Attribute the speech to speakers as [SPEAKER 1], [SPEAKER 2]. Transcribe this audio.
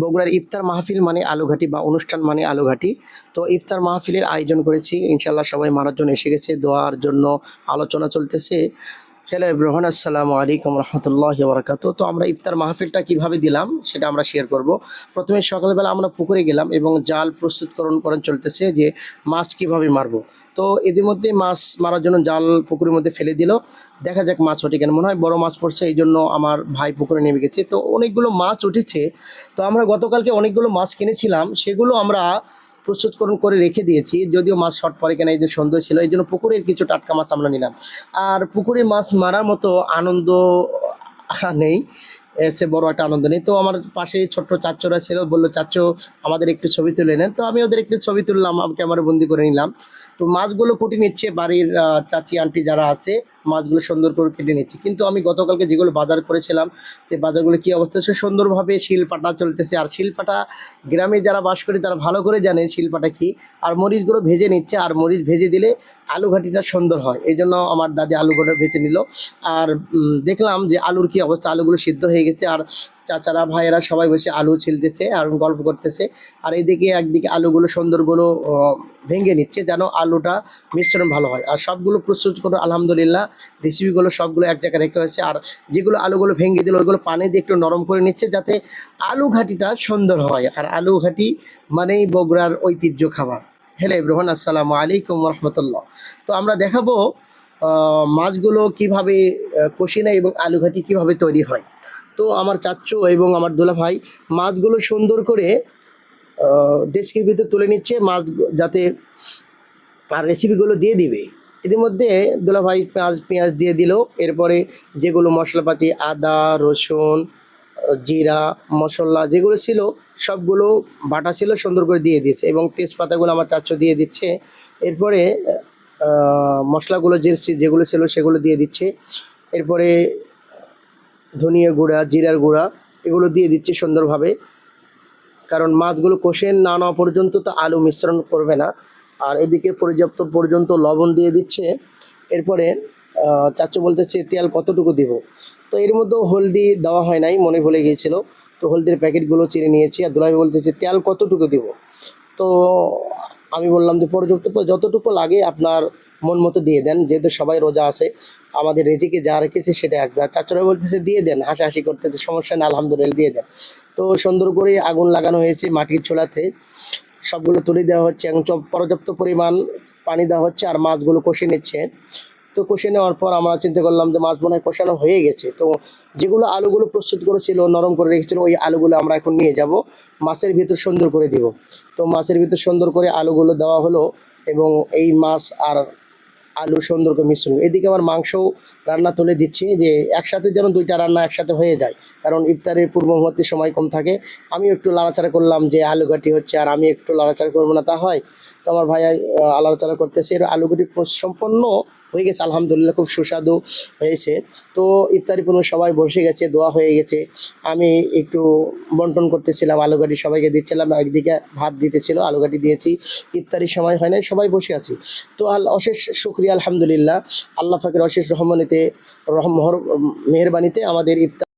[SPEAKER 1] বগুড়ার ইফতার মাহফিল মানে আলুঘাটি বা অনুষ্ঠান মানে আলুঘাটি। তো ইফতার মাহফিলের আয়োজন করেছি, ইনশাল্লাহ সবাই মারার জন্য এসে গেছে, দোয়ার জন্য আলোচনা চলতেছে। হ্যালো এভরিওয়ান, আসসালামু আলাইকুম রহমতুল্লাহি ওয়া বারাকাতুহু। তো আমরা ইফতার মাহফিলটা কিভাবে দিলাম সেটা আমরা শেয়ার করব। প্রথমে সকালবেলা আমরা পুকুরে গেলাম এবং জাল প্রস্তুতকরণ চলতেছে যে মাছ কিভাবে মারবো। তো এদের মধ্যে মাছ মারার জন্য জাল পুকুরের মধ্যে ফেলে দিল। দেখা যাক মাছ ওঠে কেন, মনে হয় বড় মাছ পড়ছে, এই জন্য আমার ভাই পুকুরে নেমে গেছে। তো অনেকগুলো মাছ উঠেছে। তো আমরা গতকালকে অনেকগুলো মাছ কিনেছিলাম, সেগুলো আমরা প্রস্তুতকরণ করে রেখে দিয়েছি, যদিও মাছ শর্ট পড়ে কেন, এই যে সন্ধ্যা ছিল এই জন্য পুকুরের কিছু টাটকা মাছ আমরা নিলাম। আর পুকুরে মাছ মারার মতো আনন্দ নেই, এর চেয়ে বড় একটা আনন্দ নেই। তো আমার পাশে ছোট্ট চাচ্চরা ছিল, বললো চাচ্চু আমাদের একটু ছবি তুলে নেন। তো আমি ওদের একটু ছবি তুললাম, ক্যামেরা বন্দি করে নিলাম। তো মাছগুলো কুটি নিচ্ছে বাড়ির চাচি আন্টি যারা আছে, মাছগুলো সুন্দর করে কেটে নিচ্ছে। কিন্তু আমি গতকালকে যেগুলো বাজার করেছিলাম, সেই বাজারগুলো কী অবস্থা, সে সুন্দরভাবে শিলপাটা চলতেছে। আর শিলপাটা গ্রামে যারা বাস করে তারা ভালো করে জানে শিলপাটা কী। আর মরিচগুলো ভেজে নিচ্ছে, আর মরিচ ভেজে দিলে আলু ঘাটিটা সুন্দর হয়, এই জন্য আমার দাদি আলুগুলো ভেজে নিল। আর দেখলাম যে আলুর কি অবস্থা, আলুগুলো সিদ্ধ হয়ে গেছে। আর চাচারা ভাইয়েরা সবাই বসে আলু ছিলতেছে আর গল্প করতেছে। আর এইদিকে একদিকে আলুগুলো সুন্দরগুলো ভেঙে নিচ্ছে যেন আলুটা মিশ্রণ ভালো হয়। আর সবগুলো প্রস্তুত করে আলহামদুলিল্লাহ রেসিপিগুলো সবগুলো এক জায়গায় রেখে হয়েছে। আর যেগুলো আলুগুলো ভেঙে দিল ওইগুলো পানি দিয়ে একটু নরম করে নিচ্ছে যাতে আলু ঘাটিটা সুন্দর হয়। আর আলু ঘাটি মানেই বগুড়ার ঐতিহ্য খাবার। হ্যালো এভরিওয়ান, আসসালামু আলাইকুম রহমতুল্লাহ। তো আমরা দেখাবো মাছগুলো কিভাবে কষি নেয় এবং আলু ঘাটি কীভাবে তৈরি হয়। তো আমার চাচ্চু এবং আমার দুলা ভাই মাছগুলো সুন্দর করে ডেস্কের ভিতরে তুলে নিচ্ছে মাছ যাতে, আর রেসিপিগুলো দিয়ে দিবে। ইতিমধ্যে দুলা ভাই পেঁয়াজ দিয়ে দিল। এরপরে যেগুলো মশলাপাতি আদা রসুন জিরা মশলা যেগুলো ছিল সবগুলো বাটা ছিল সুন্দর করে দিয়ে দিয়েছে, এবং তেজপাতাগুলো আমার চাচ্চু দিয়ে দিচ্ছে। এরপরে মশলাগুলো যেগুলো ছিল সেগুলো দিয়ে দিচ্ছে। এরপরে ধনিয়া গুঁড়া জিরার গুঁড়া এগুলো দিয়ে দিচ্ছে সুন্দরভাবে, কারণ মাছগুলো কষে না নেওয়া পর্যন্ত তো আলু মিশ্রণ করবে না। আর এদিকে পর্যাপ্ত পর্যন্ত লবণ দিয়ে দিচ্ছে। এরপরে চাচু বলতেছে তেল কতটুকু দিব। তো এর মধ্যেও হলদি দেওয়া হয় নাই, মনে ভুলে গিয়েছিল। তো হলদির প্যাকেটগুলো চিনে নিয়েছি। আর দুলাভাই বলতেছে তেল কতটুকু দিব। তো আমি বললাম যে পর্যাপ্ত যতটুকু লাগে আপনার মন মতো দিয়ে দেন, যেহেতু সবাই রোজা আছে, আমাদের রেজিকে যা রেখেছে সেটা আসবে। আর চাচুরা বলতেছে দিয়ে দেন, হাসাহাসি করতেছে, সমস্যা না আলহামদুলিল্লাহ দিয়ে দেন। তো সুন্দর করে আগুন লাগানো হয়েছে মাটির চুলাতে, সবগুলো তুলে দেওয়া হচ্ছে এবং পর্যাপ্ত পরিমাণ পানি দেওয়া হচ্ছে। আর মাছগুলো কষে নিচ্ছে। তো কষে নেওয়ার পর আমরা চিন্তা করলাম যে মাছ মনে হয় কষানো হয়ে গেছে। তো যেগুলো আলুগুলো প্রস্তুত করেছিল নরম করে রেখেছিল ওই আলুগুলো আমরা এখন নিয়ে যাব, মাছের ভিতর সুন্দর করে দিব। তো মাছের ভিতর সুন্দর করে আলুগুলো দেওয়া হলো, এবং এই মাছ আর আলু সুন্দর করে মিশ্রণ। এদিকে আমার মাংসও রান্না তুলে দিচ্ছি, যে একসাথে যেন দুইটা রান্না একসাথে হয়ে যায়, কারণ ইফতারের পূর্ব মুহূর্তে সময় কম থাকে। আমি একটু লাড়াচাড়া করলাম যে আলু ঘাটি হচ্ছে, আর আমি একটু লাড়াচাড়া করবো না তা হয়। তো আমার ভাই লাড়াচাড়া করতেছে, এর আলু ঘাটি সম্পন্ন হয়ে গেছে আলহামদুলিল্লাহ, খুব সুস্বাদু হয়েছে। তো ইফতারি পূর্ব সবাই বসে গেছে, দোয়া হয়ে গেছে। আমি একটু বন্টন করতেছিলাম, আলু ঘাটি সবাইকে দিচ্ছিলাম, একদিকে ভাত দিতেছিল, আলু ঘাটি দিয়েছি। ইফতারির সময় হয় নাই, সবাই বসে আছি। তো অশেষ শুকরিয়া আলহামদুলিল্লাহ, আল্লাহ পাকের অশেষ মেহেরবানিতে আমাদের ইফতার